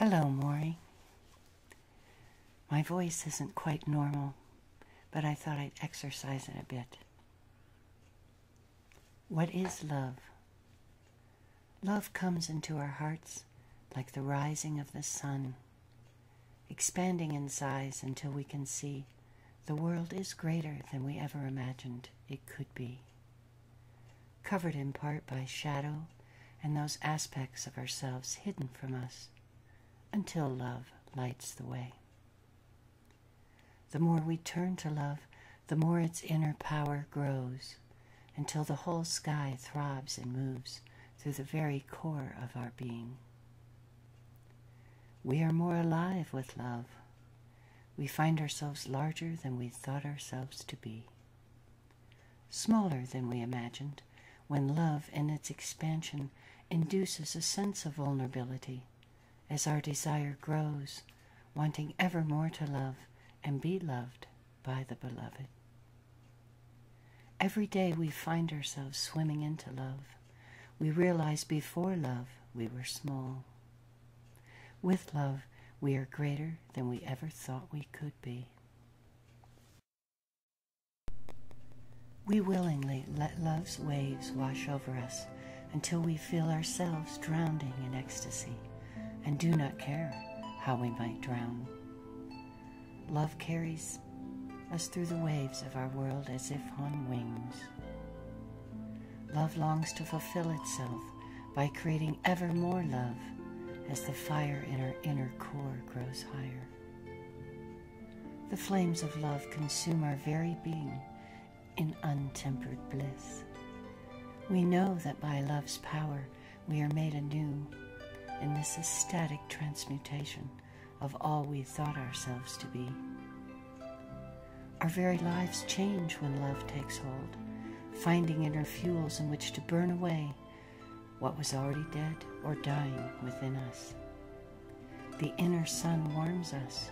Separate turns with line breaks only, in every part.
Hello, Maury. My voice isn't quite normal, but I thought I'd exercise it a bit. What is love? Love comes into our hearts like the rising of the sun, expanding in size until we can see the world is greater than we ever imagined it could be, covered in part by shadow and those aspects of ourselves hidden from us, until love lights the way. The more we turn to love, the more its inner power grows, until the whole sky throbs and moves through the very core of our being. We are more alive with love. We find ourselves larger than we thought ourselves to be, smaller than we imagined, when love in its expansion induces a sense of vulnerability, as our desire grows, wanting ever more to love and be loved by the beloved. Every day we find ourselves swimming into love. We realize before love we were small. With love we are greater than we ever thought we could be. We willingly let love's waves wash over us until we feel ourselves drowning in ecstasy, and do not care how we might drown. Love carries us through the waves of our world as if on wings. Love longs to fulfill itself by creating ever more love as the fire in our inner core grows higher. The flames of love consume our very being in untempered bliss. We know that by love's power we are made anew in this ecstatic transmutation of all we thought ourselves to be. Our very lives change when love takes hold, finding inner fuels in which to burn away what was already dead or dying within us. The inner sun warms us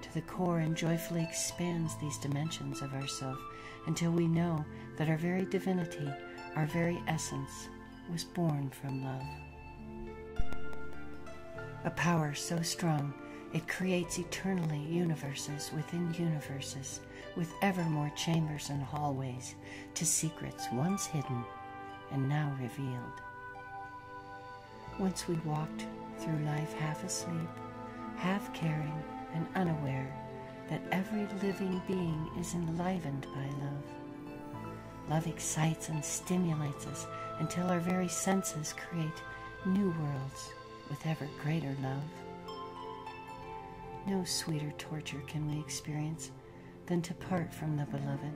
to the core and joyfully expands these dimensions of ourself until we know that our very divinity, our very essence, was born from love. A power so strong it creates eternally universes within universes, with ever more chambers and hallways to secrets once hidden and now revealed. Once we walked through life half asleep, half caring and unaware that every living being is enlivened by love. Love excites and stimulates us until our very senses create new worlds with ever greater love. No sweeter torture can we experience than to part from the beloved,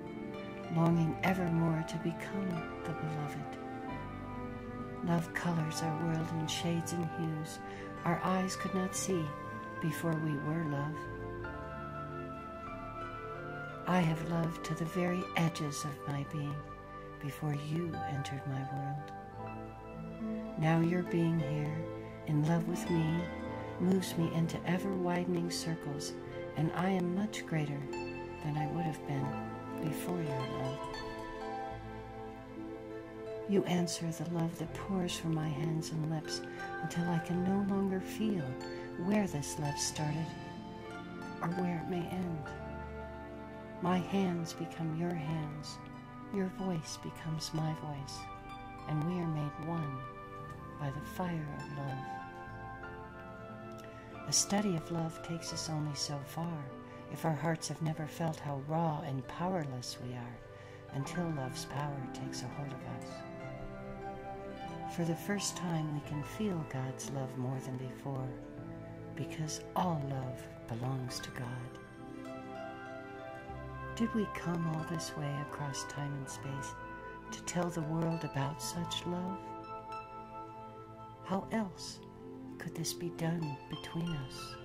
longing evermore to become the beloved. Love colors our world in shades and hues our eyes could not see before we were love. I have loved to the very edges of my being before you entered my world. Now your being here, in love with me, moves me into ever-widening circles, and I am much greater than I would have been before your love. You answer the love that pours from my hands and lips until I can no longer feel where this love started or where it may end. My hands become your hands, your voice becomes my voice, and we are made one by the fire of love. The study of love takes us only so far if our hearts have never felt how raw and powerless we are until love's power takes a hold of us. For the first time we can feel God's love more than before, because all love belongs to God. Did we come all this way across time and space to tell the world about such love? How else could this be done between us?